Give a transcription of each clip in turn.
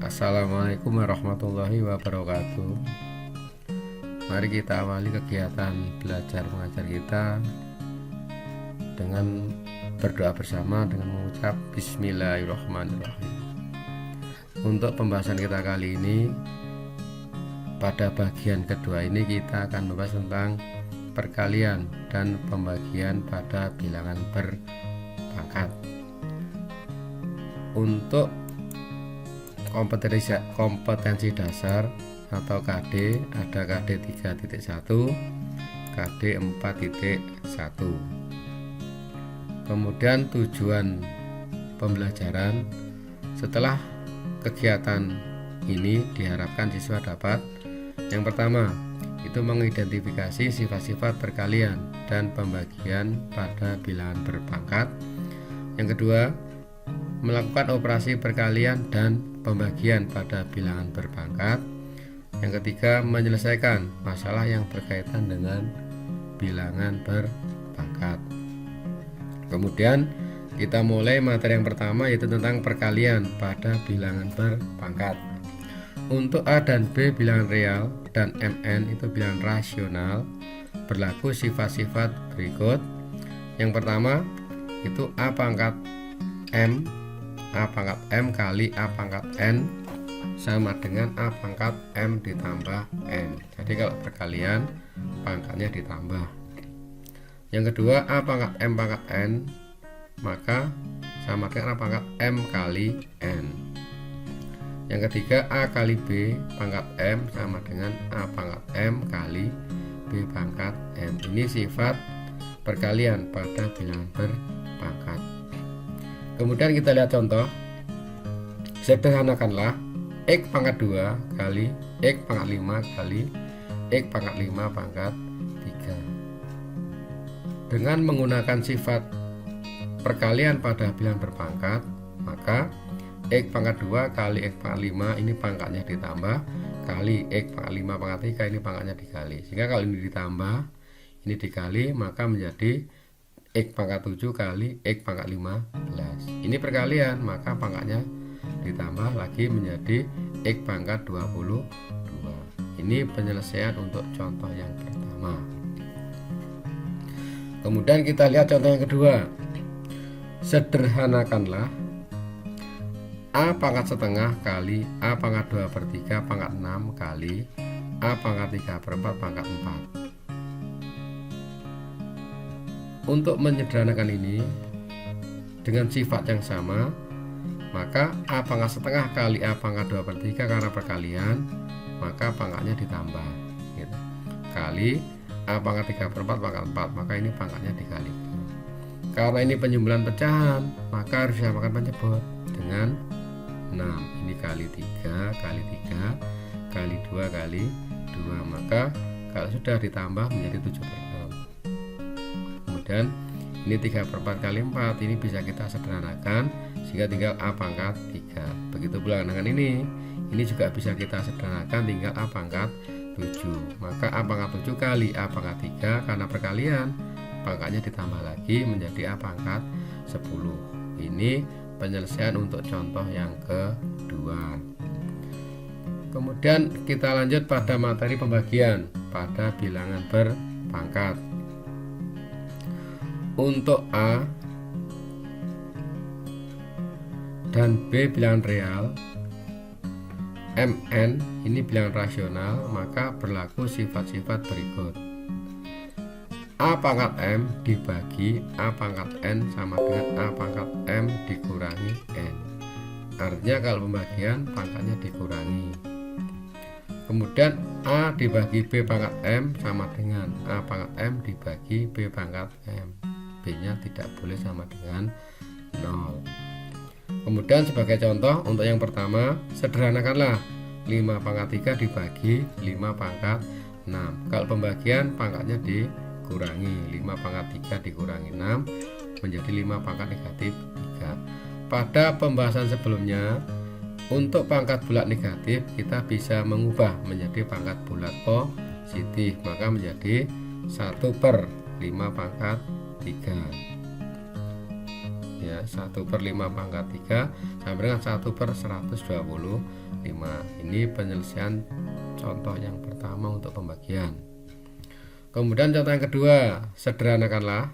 Assalamualaikum warahmatullahi wabarakatuh. Mari kita awali kegiatan belajar mengajar kita dengan berdoa bersama dengan mengucap Bismillahirrahmanirrahim. Untuk pembahasan kita kali ini, pada bagian kedua ini kita akan membahas tentang perkalian dan pembagian pada bilangan berpangkat. Untuk kompetensi dasar atau KD, ada KD 3.1, KD 4.1. Kemudian tujuan pembelajaran setelah kegiatan ini diharapkan siswa dapat yang pertama itu mengidentifikasi sifat-sifat perkalian dan pembagian pada bilangan berpangkat. Yang kedua, melakukan operasi perkalian dan pembagian pada bilangan berpangkat. Yang ketiga, menyelesaikan masalah yang berkaitan dengan bilangan berpangkat. Kemudian kita mulai materi yang pertama, yaitu tentang perkalian pada bilangan berpangkat. Untuk A dan B bilangan real dan MN itu bilangan rasional, berlaku sifat-sifat berikut. Yang pertama itu A pangkat M kali A pangkat N sama dengan A pangkat M ditambah N. Jadi kalau perkalian pangkatnya ditambah. Yang kedua, A pangkat M pangkat N maka sama dengan A pangkat M kali N. Yang ketiga, A kali B pangkat M sama dengan A pangkat M kali B pangkat M. Ini sifat perkalian pada bilangan berpangkat. Kemudian kita lihat contoh. Sederhanakanlah X pangkat 2 kali X pangkat 5 kali X pangkat 5 pangkat 3. Dengan menggunakan sifat perkalian pada bilangan berpangkat, maka X pangkat 2 kali X pangkat 5 ini pangkatnya ditambah kali X pangkat 5 pangkat 3 ini pangkatnya dikali. Sehingga kalau ini ditambah, ini dikali, maka menjadi X pangkat 7 kali X pangkat 15. Ini perkalian, maka pangkatnya ditambah lagi menjadi X pangkat 22. Ini penyelesaian untuk contoh yang pertama. Kemudian kita lihat contoh yang kedua. Sederhanakanlah A pangkat setengah kali A pangkat 2/3 pangkat 6 kali A pangkat 3/4 pangkat 4. Untuk menyederhanakan ini dengan sifat yang sama, maka A pangkat setengah kali A pangkat 2/3 karena perkalian, maka pangkatnya ditambah gitu. Kali A pangkat 3/4 pangkat 4, maka ini pangkatnya dikali. Karena ini penjumlahan pecahan, maka harus disamakan penyebut dengan 6. Ini kali 3 kali 3 kali 2 kali 2, maka kalau sudah ditambah menjadi 7/6. Kemudian ini 3/4 kali 4, ini bisa kita sederhanakan sehingga tinggal A pangkat 3. Begitu pula dengan ini juga bisa kita sederhanakan tinggal A pangkat 7. Maka A pangkat 7 kali A pangkat 3 karena perkalian, pangkatnya ditambah lagi menjadi A pangkat 10. Ini penyelesaian untuk contoh yang kedua. Kemudian kita lanjut pada materi pembagian pada bilangan berpangkat. Untuk A dan B bilangan real, MN ini bilangan rasional, maka berlaku sifat-sifat berikut. A pangkat M dibagi A pangkat N sama dengan A pangkat M dikurangi N. Artinya kalau pembagian pangkatnya dikurangi. Kemudian A dibagi B pangkat M sama dengan A pangkat M dibagi B pangkat M. B nya tidak boleh sama dengan 0. Kemudian sebagai contoh untuk yang pertama, sederhanakanlah 5 pangkat 3 dibagi 5 pangkat 6. Kalau pembagian pangkatnya dikurangi, 5 pangkat 3 dikurangi 6 menjadi 5 pangkat negatif 3. Pada pembahasan sebelumnya, untuk pangkat bulat negatif kita bisa mengubah menjadi pangkat bulat positif, maka menjadi 1/5 pangkat 3. ya, 1/5 pangkat 3 sama dengan 1/125. Ini penyelesaian contoh yang pertama untuk pembagian. Kemudian contoh yang kedua, sederhanakanlah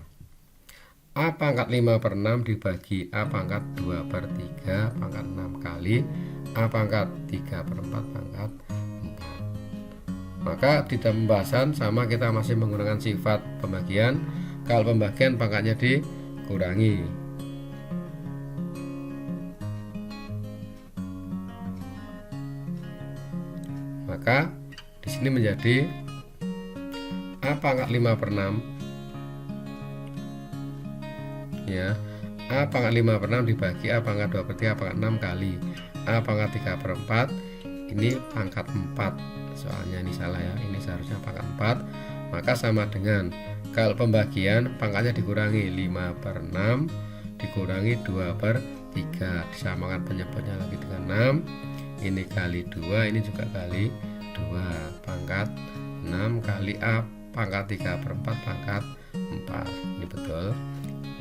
A pangkat 5/6 dibagi A pangkat 2/3 pangkat 6 kali A pangkat 3/4 pangkat 4. Maka di dalam pembahasan sama, kita masih menggunakan sifat pembagian. Kalau pembagian pangkatnya dikurangi. Maka di sini menjadi A pangkat 5/6 ya, A pangkat 5/6 dibagi A pangkat 2/3 pangkat 6 kali A pangkat 3/4. Ini pangkat 4, soalnya ini salah ya, ini seharusnya pangkat 4. Maka sama dengan, kalau pembagian pangkatnya dikurangi, 5/6 dikurangi 2/3, disamakan penyebutnya lagi dengan 6. Ini kali 2, ini juga kali 2, pangkat 6 kali A pangkat 3/4 pangkat 4. Ini betul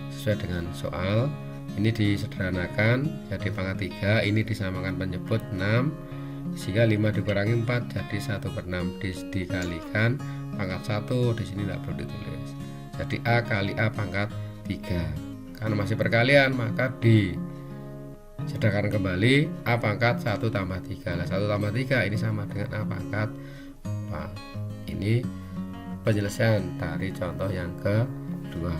sesuai dengan soal. Ini disederhanakan jadi pangkat 3, ini disamakan penyebut 6, sehingga 5 dikurangi 4 jadi 1/6, dikalikan pangkat 1, di sini tidak perlu ditulis. Jadi A kali A pangkat 3. Karena masih perkalian, maka disederhanakan kembali A pangkat 1 tambah 3. Nah, 1 tambah 3 ini sama dengan A pangkat 4. Ini penyelesaian dari contoh yang kedua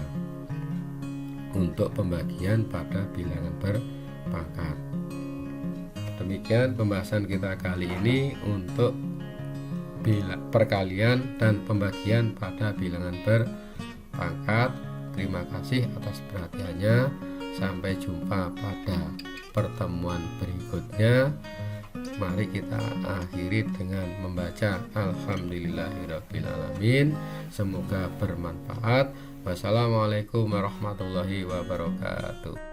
untuk pembagian pada bilangan berpangkat. Demikian pembahasan kita kali ini untuk perkalian dan pembagian pada bilangan berpangkat. Terima kasih atas perhatiannya. Sampai jumpa pada pertemuan berikutnya. Mari kita akhiri dengan membaca Alhamdulillahirrabbilalamin. Semoga bermanfaat. Wassalamualaikum warahmatullahi wabarakatuh.